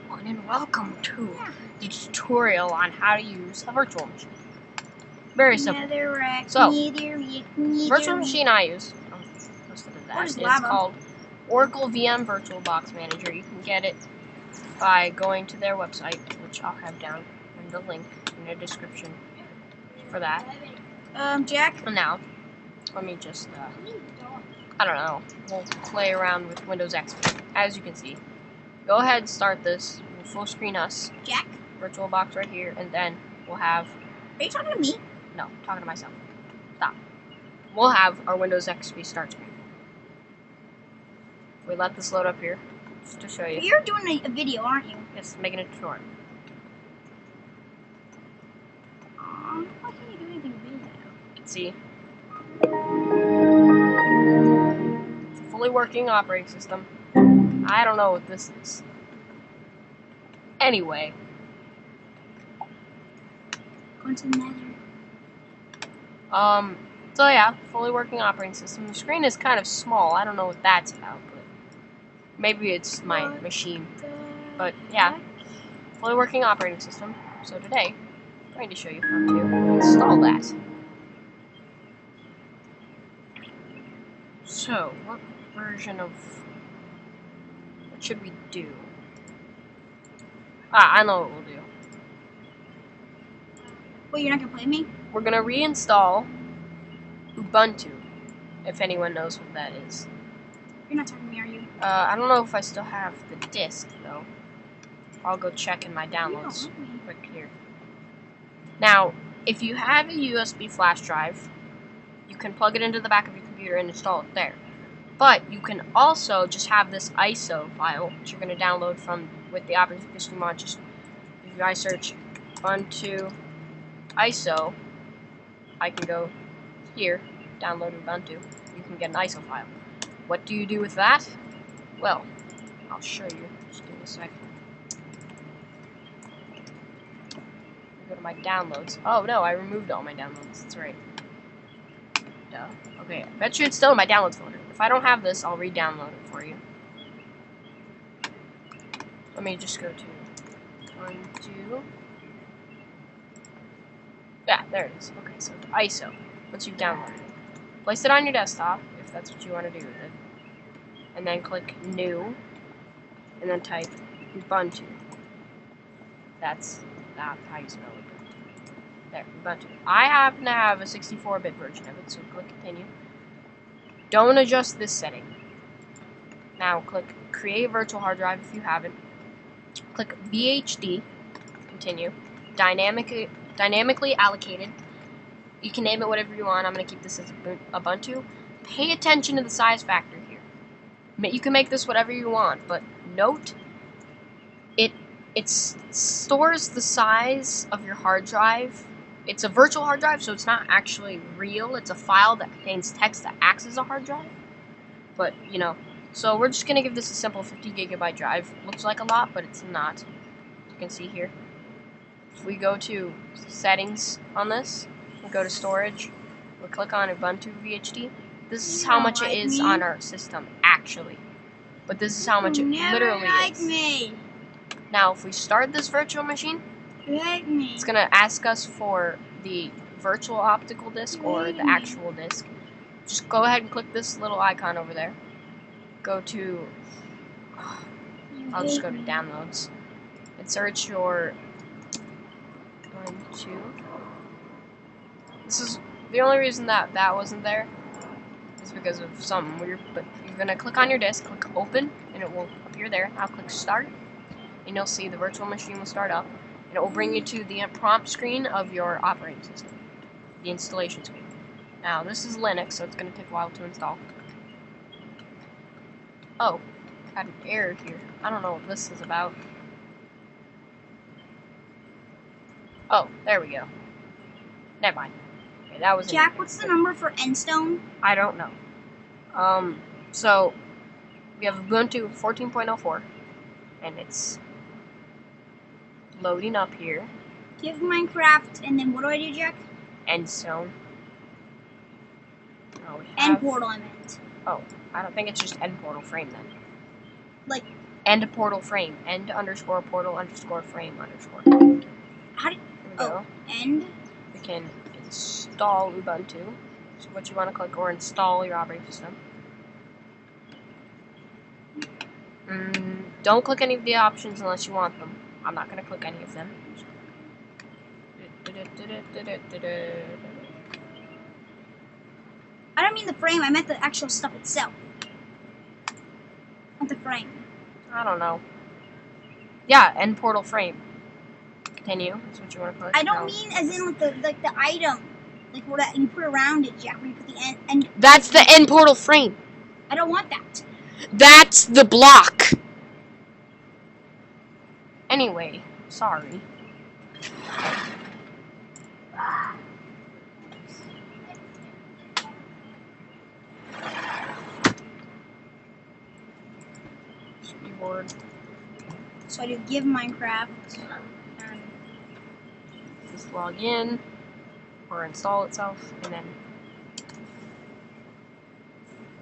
everyone, and welcome to the tutorial on how to use a virtual machine. Very simple. So, virtual machine I use, is called Oracle VM VirtualBox Manager. You can get it by going to their website, which I'll have down in the link in the description for that. Jack? And now, let me just, I don't know, we'll play around with Windows XP. As you can see, go ahead and start this. We'll full screen us. Jack? VirtualBox right here, and then we'll have... Are you talking to me? No, I'm talking to myself. Stop. We'll have our Windows XP start screen. We let this load up here, just to show you. You're doing a video, aren't you? Yes, making a tutorial. Why can't you do anything video? You can see. It's a fully working operating system. I don't know what this is. Anyway. Going to the nether. So yeah, fully working operating system. The screen is kind of small. I don't know what that's about, but maybe it's my machine. But yeah, fully working operating system. So today, I'm going to show you how to install that. So, what version of... what should we do? I know what we'll do. Wait, you're not gonna play me? We're gonna reinstall Ubuntu, if anyone knows what that is. You're not talking to me, are you? I don't know if I still have the disk, though. I'll go check in my downloads quick here. Now, if you have a USB flash drive, you can plug it into the back of your computer and install it there. But you can also just have this ISO file, which you're going to download from with the operating system on. Just if I search Ubuntu ISO, I can go here, download Ubuntu. You can get an ISO file. What do you do with that? Well, I'll show you. Just give me a second. Go to my downloads. Oh no, I removed all my downloads. That's right. Duh. Okay, I bet you it's still in my downloads folder. If I don't have this, I'll re-download it for you. Let me just go to Ubuntu. Yeah, there it is. Okay, so ISO. Once you've downloaded it, place it on your desktop if that's what you want to do with it, and then click New, and then type Ubuntu. That's not how you spell it. There, Ubuntu. I happen to have a 64-bit version of it, so click Continue. Don't adjust this setting. Now click Create Virtual Hard Drive if you haven't. Click VHD. Continue. Dynamically allocated. You can name it whatever you want. I'm going to keep this as Ubuntu. Pay attention to the size factor here. You can make this whatever you want, but note it stores the size of your hard drive. It's a virtual hard drive, so it's not actually real. It's a file that contains text that acts as a hard drive. But, you know, so we're just going to give this a simple 50 gigabyte drive. Looks like a lot, but it's not. You can see here. If we go to settings on this, we'll go to storage, we'll click on Ubuntu VHD. This is how much it is on our system, actually. But this is how much it literally is. Now, if we start this virtual machine, it's going to ask us for the virtual optical disc or the actual disc. Just go ahead and click this little icon over there. Go to, I'll just go to downloads and search your Ubuntu. This is the only reason that wasn't there is because of something weird, but you're going to click on your disk, click open, and it will appear there. Now click start, and you'll see the virtual machine will start up. And it will bring you to the prompt screen of your operating system, the installation screen. Now, this is Linux, so it's going to take a while to install. Oh, got an error here. I don't know what this is about. Oh, there we go. Never mind. Okay, that was Jack, what's the number for Endstone? I don't know. So, we have Ubuntu 14.04, and it's loading up here. Give Minecraft, and then what do I do, Jack? Endstone. End portal, I meant. Oh, I don't think it's just end portal frame then. Like End portal frame. End underscore portal underscore frame underscore. How do Here we go. end? We can install Ubuntu. So what you want to click, or install your operating system. Don't click any of the options unless you want them. I'm not going to click any of them. I don't mean the frame, I meant the actual stuff itself. Not the frame. I don't know. Yeah, end portal frame. Continue. That's what you want to click. I don't mean as in like the item. Like what you put around it, Jack, where you put the end. That's the end portal frame. I don't want that. That's the block. Anyway, sorry. Keyboard. So I do give Minecraft. And Just log in or install itself and then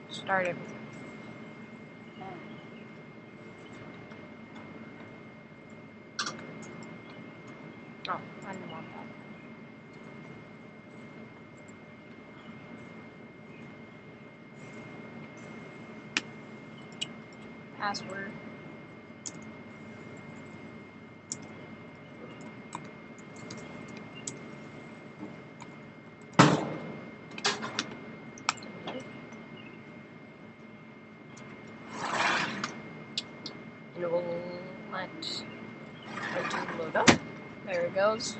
start everything. Oh, I didn't want that. Password. And it will let it load up. There it goes.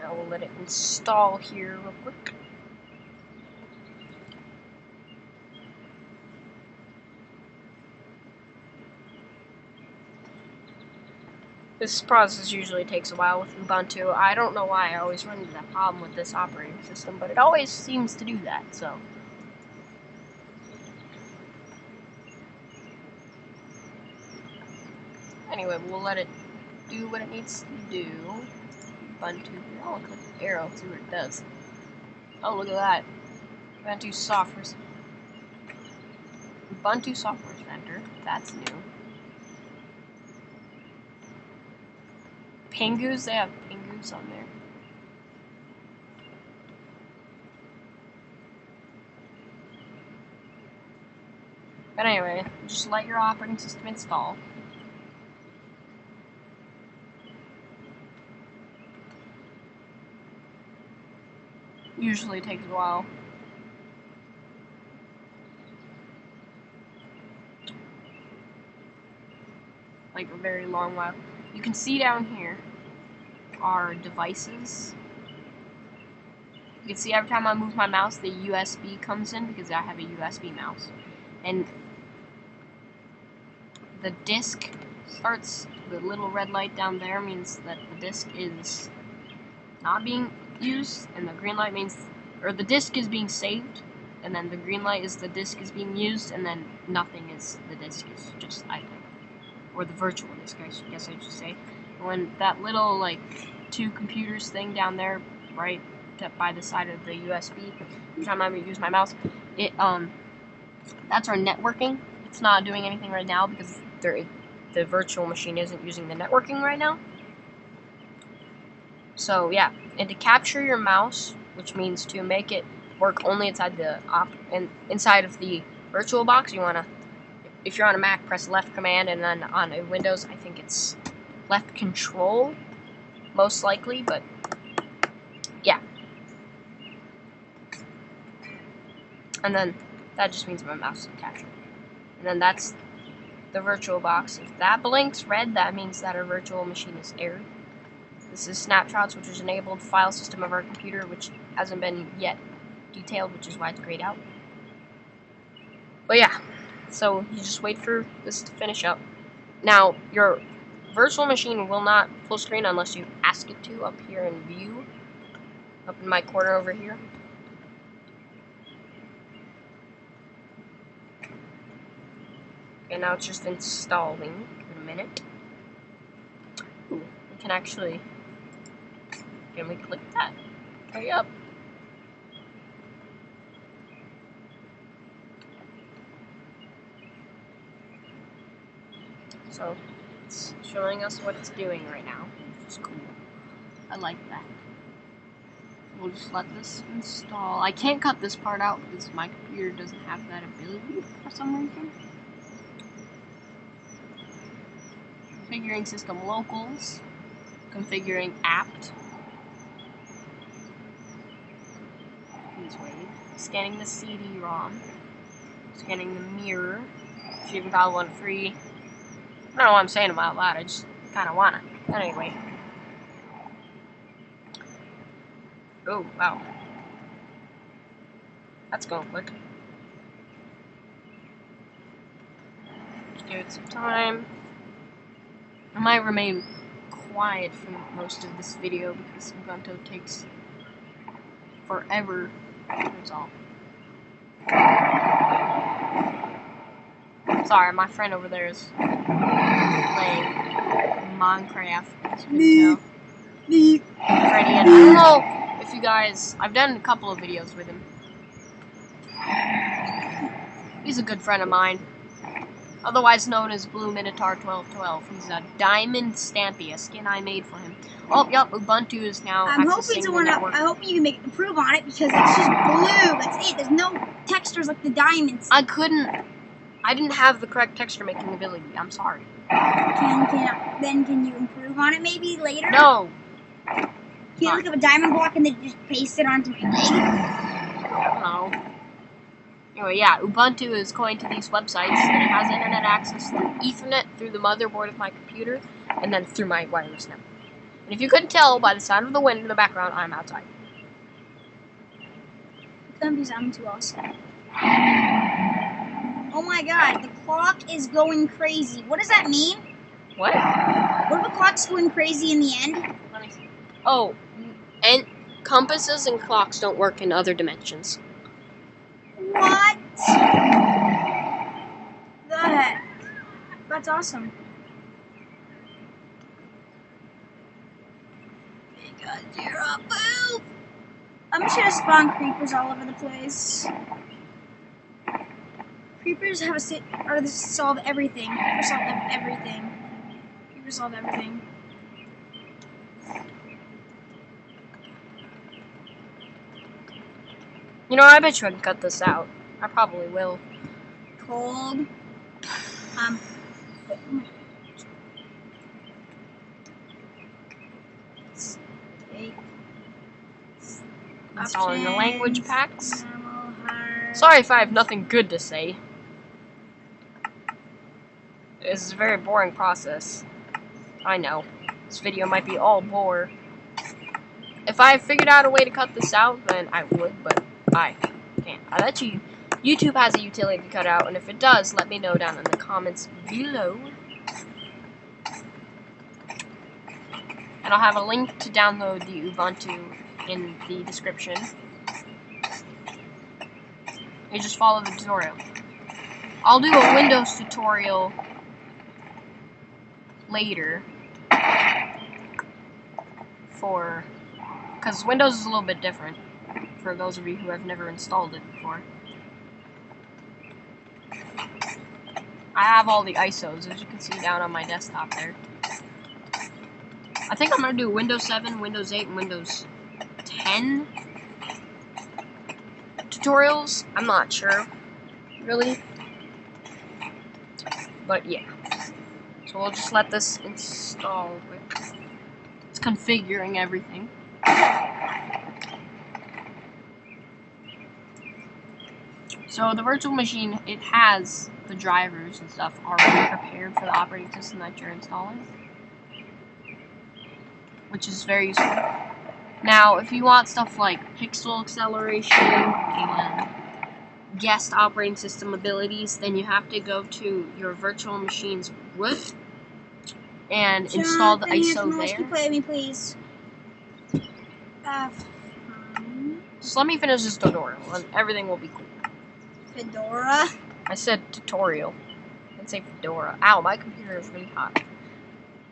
Now we'll let it install here real quick. This process usually takes a while with Ubuntu. I don't know why I always run into that problem with this operating system, but it always seems to do that, so. Anyway, we'll let it do what it needs to do. Ubuntu. I'll click the arrow, see what it does. Oh, look at that. Ubuntu Software Center. That's new. Pingus, they have Pingus on there. But anyway, just let your operating system install. Usually takes a while. Like a very long while. You can see down here are devices. You can see every time I move my mouse, the USB comes in because I have a USB mouse. And the disc starts, the little red light down there means that the disc is not being used, and the green light means, or the disc is being saved, and then the green light is the disc is being used, and then nothing is, the disc is just idling. Or the virtual disk, I guess I should say. When that little, like, two computers thing down there, right by the side of the USB, every time I use my mouse, it, that's our networking. It's not doing anything right now because the virtual machine isn't using the networking right now. So, yeah, and to capture your mouse, which means to make it work only inside the inside of the virtual box, you want to, if you're on a Mac, press left command, and then on a Windows, I think it's left control, most likely, but yeah. And then that just means my mouse is captured. And then that's the virtual box. If that blinks red, that means that our virtual machine is aired. This is snapshots, which is enabled file system of our computer, which hasn't been yet detailed, which is why it's grayed out. But yeah, so you just wait for this to finish up. Now, your virtual machine will not full screen unless you ask it to up here in view, up in my corner over here. Okay, now it's just installing in a minute. Ooh, we can actually, can we click that? Hurry up. So it's showing us what it's doing right now, which is cool. I like that. We'll just let this install. I can't cut this part out because my computer doesn't have that ability for some reason. Configuring system locals. Configuring apt. Please wait. Scanning the CD-ROM. Scanning the mirror. She even got one free. I don't know what I'm saying about that. I just kind of want it. Anyway. Oh, wow. That's going quick. Just give it some time. I might remain quiet for most of this video because Ubuntu takes forever. That's all. Sorry, my friend over there is playing Minecraft, as you can tell. Freddy, and I don't know if you guys, I've done a couple of videos with him. He's a good friend of mine, otherwise known as Blue Minotaur 1212. He's a diamond stampy, a skin I made for him. Oh, yep, Ubuntu is now accessing the network. I hope you can improve on it because it's just blue. That's it. There's no textures like the diamonds. I didn't have the correct texture making ability. I'm sorry. Can you improve on it maybe later? No. Can you look up a diamond block and then just paste it onto my leg? I don't know. Anyway, yeah, Ubuntu is going to these websites, and it has internet access through Ethernet, through the motherboard of my computer, and then through my wireless network. And if you couldn't tell by the sound of the wind in the background, I'm outside. I'm too awesome. Oh my god, the clock is going crazy. What does that mean? What? What if the clock's going crazy in the end? Let me see. Oh, and compasses and clocks don't work in other dimensions. What? The heck? That's awesome. Because you're a boob. I'm just gonna spawn creepers all over the place. Creepers have solve everything. Creepers solve everything. Creepers solve everything. You know, I bet you I can cut this out. I probably will. Cold. Installing the language packs. Normal, hard. Sorry if I have nothing good to say. This is a very boring process. I know. This video might be all bore. If I figured out a way to cut this out, then I would, but I can't. I bet you YouTube has a utility to cut out, and if it does, let me know down in the comments below. And I'll have a link to download the Ubuntu in the description. You just follow the tutorial. I'll do a Windows tutorial later because Windows is a little bit different for those of you who have never installed it before. I have all the ISOs, as you can see down on my desktop there. I think I'm going to do Windows 7, Windows 8, and Windows 10 tutorials. I'm not sure, really. But yeah. So we'll just let this install. It's configuring everything. So the virtual machine, it has the drivers and stuff already prepared for the operating system that you're installing, which is very useful. Now, if you want stuff like pixel acceleration and guest operating system abilities, then you have to go to your virtual machine's root and install the ISO there. Play me, please. Just let me finish this tutorial, and everything will be cool. Fedora? I said tutorial. I didn't say Fedora. Ow, my computer is really hot.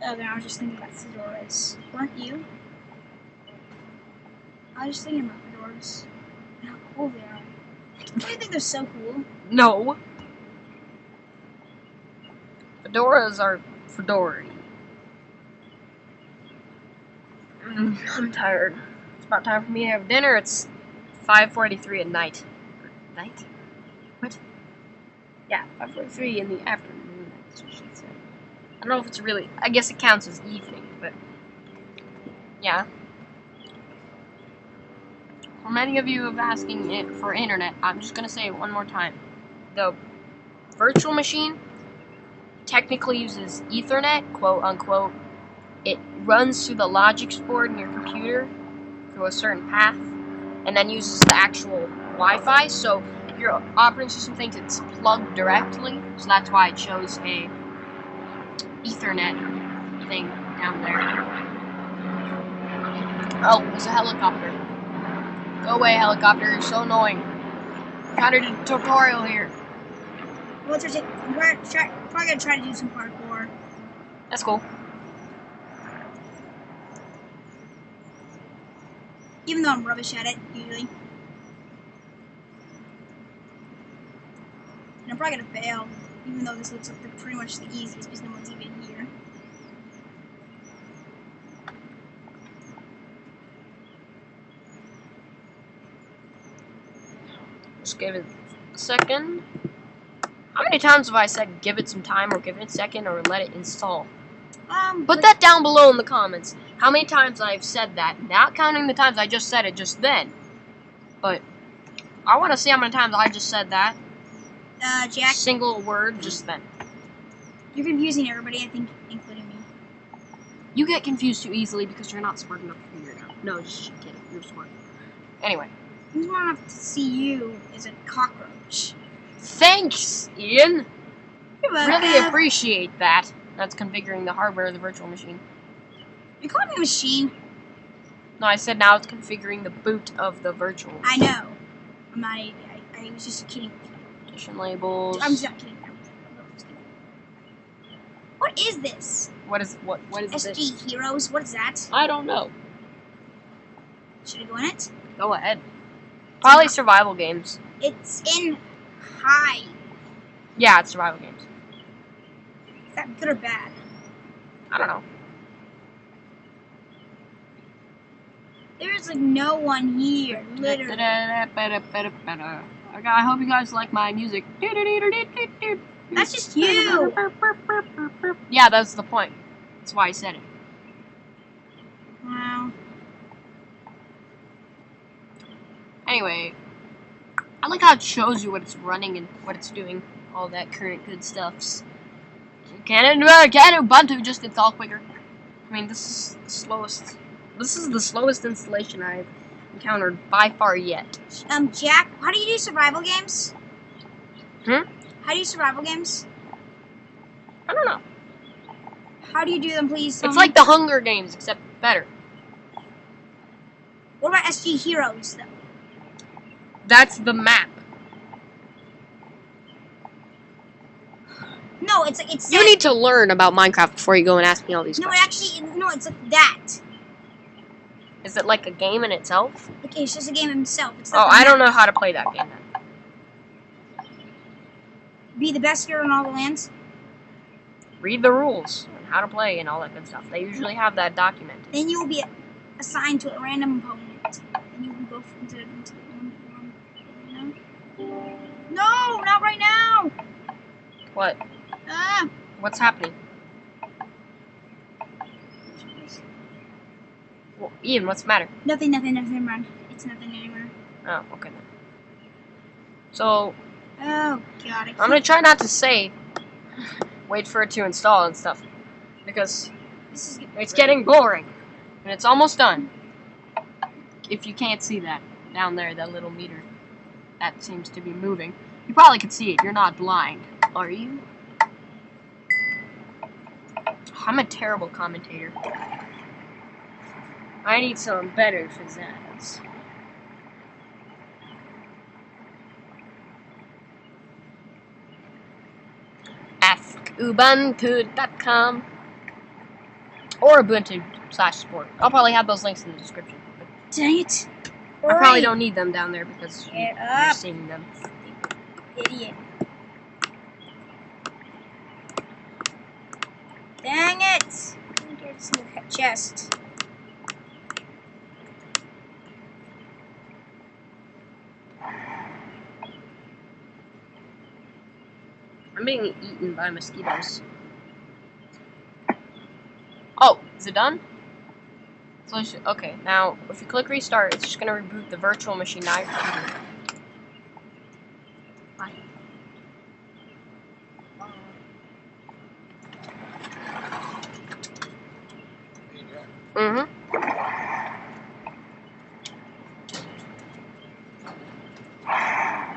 Oh, no, I was just thinking about fedoras. Weren't you? I was just thinking about fedoras. And how cool they are. Don't you think they're so cool? No. Fedoras are Fedora. I'm tired. It's about time for me to have dinner. It's 5:43 at night. Night? What? Yeah, 5:43 in the afternoon. That's what she said. I don't know if it's really. I guess it counts as evening, but yeah. For many of you of asking it for internet, I'm just gonna say it one more time. The virtual machine technically uses Ethernet, quote unquote. It runs through the logic board in your computer through a certain path, and then uses the actual Wi-Fi. So your operating system thinks it's plugged directly, so that's why it shows a Ethernet thing down there. Oh, there's a helicopter. Go away, helicopter, you're so annoying. I'm trying to do a tutorial here. Well, we're probably gonna try to do some parkour. That's cool. Even though I'm rubbish at it, usually. And I'm probably gonna fail, even though this looks like pretty much the easiest because no one's even here. Just give it a second. How many times have I said give it some time or give it a second or let it install? Put that down below in the comments. How many times I've said that, not counting the times I just said it just then. But I want to see how many times I just said that. Jack. Single word just then. You're confusing everybody, I think, including me. You get confused too easily because you're not smart enough to figure it out. No, just kidding. You're smart. Anyway. I'm smart enough to see you as a cockroach. Thanks, Ian. You're welcome. Really appreciate that. That's configuring the hardware of the virtual machine. You're calling me a machine? No, I said now it's configuring the boot of the virtual. I know. I'm not. I was just kidding. Edition labels. I'm just not kidding. What is this? What is this? SG Heroes. What is that? I don't know. Should I go in it? Go ahead. Probably survival games. It's in high. Yeah, it's survival games. Is that good or bad? I don't know. There's like no one here, literally. Okay, I hope you guys like my music. That's just you. Yeah, that's the point. That's why I said it. Wow. Anyway, I like how it shows you what it's running and what it's doing. All that current good stuffs. Can Ubuntu just install quicker? I mean, this is the slowest. This is the slowest installation I've encountered by far yet. Jack, how do you do survival games? Hmm? How do you survival games? I don't know. How do you do them, please? It's like the Hunger Games, except better. What about SG Heroes, though? That's the map. No, it's You need to learn about Minecraft before you go and ask me all these questions. It's like that. Is it like a game in itself? Okay, it's just a game in itself. It's Oh, I don't know how to play that game then. Be the best hero in all the lands. Read the rules and how to play and all that good stuff. They usually have that documented. Then you will be assigned to a random opponent. And you will go into the No, not right now. What? Ah. What's happening? Well, Ian, what's the matter? Nothing, run. It's nothing anymore. Oh, okay then. So, oh, God. I'm going to try not to say, wait for it to install and stuff. Because it's getting boring. And it's almost done. If you can't see that, down there, that little meter. That seems to be moving. You probably can see it. You're not blind, are you? I'm a terrible commentator. I need someone better for that. AskUbuntu.com or Ubuntu/support. I'll probably have those links in the description. Dang it. I probably don't need them down there because Get you're up. seeing them. Idiot. This new chest. I'm being eaten by mosquitoes. Oh, is it done? So okay, now if you click restart, it's just gonna reboot the virtual machine. Now your computer. Bye. Mm-hmm.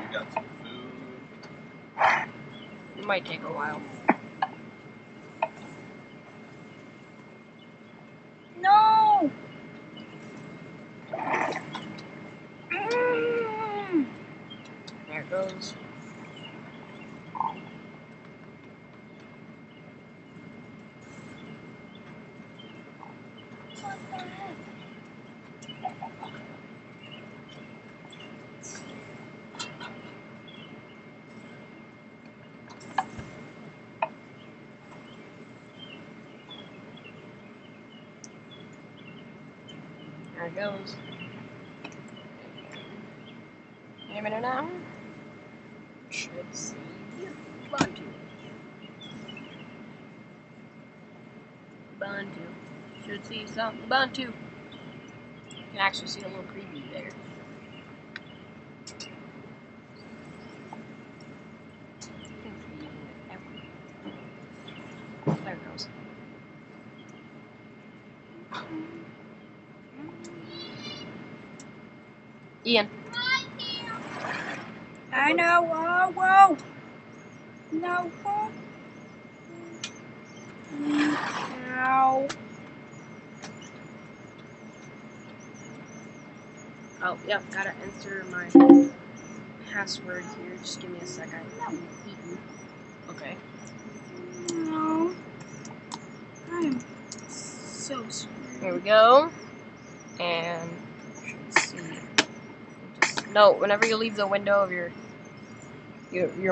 You got some food. It might take a while. No! There it goes. What the heck? There it goes. Wait a minute now. Should see Ubuntu. Ubuntu. Should see some Ubuntu. You can actually see a little preview there. There it goes. Ian. I know. Whoa, whoa. No. Whoa. Ow. Oh, yep, gotta enter my password here. Just give me a sec. I'm eating. Okay. No. I'm so screwed. Here we go. And should see. Just, no, whenever you leave the window of your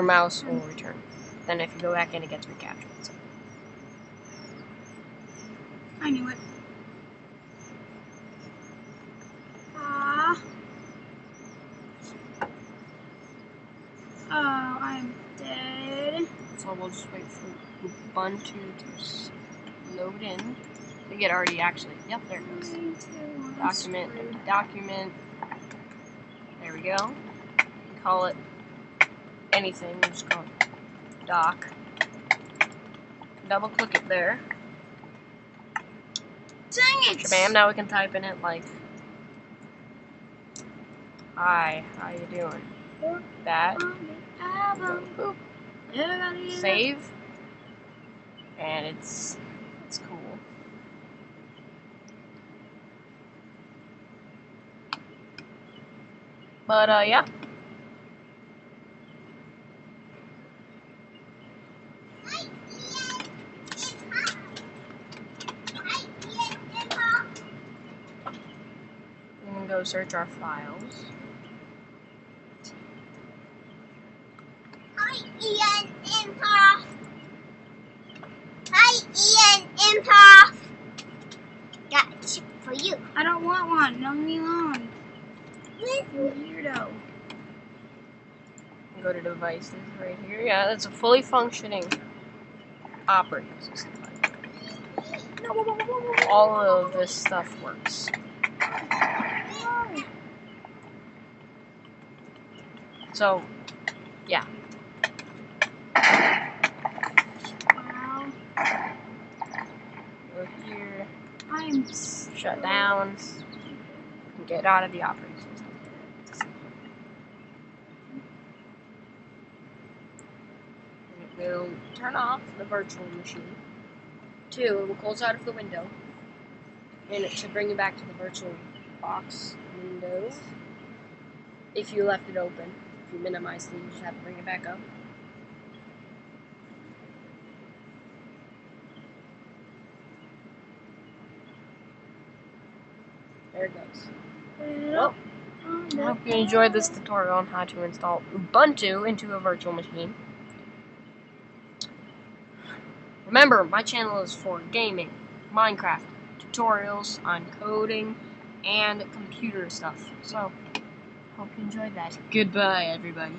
mouse will return. Then if you go back in, it gets recaptured. So. I knew it. Ah. Oh, I'm dead. So we'll just wait for Ubuntu to load in. I think it already actually. Yep, there it goes. Document, empty document. There we go. You can call it anything. We'll just call it doc. Double click it there. Dang it! Shabam. Now we can type in it like, "Hi, how you doing?" That. Boop. Save. And it's cool. But yeah. We can go search our files. Hi, Ian Improv. Hi, Ian Improv. Got a chip for you. I don't want one. Leave me alone. Weirdo. Go to devices right here. Yeah, that's a fully functioning operating system. All of this stuff works. So, yeah. Wow. Go here, I'm shut down, and get out of the operating system. And it will turn off the virtual machine. 2, it will close out of the window. And it should bring you back to the virtual box window. If you left it open. If you minimize it, you just have to bring it back up. There it goes. Well, I hope you enjoyed this tutorial on how to install Ubuntu into a virtual machine. Remember, my channel is for gaming, Minecraft tutorials on coding and computer stuff. So, hope you enjoyed that. Goodbye, everybody.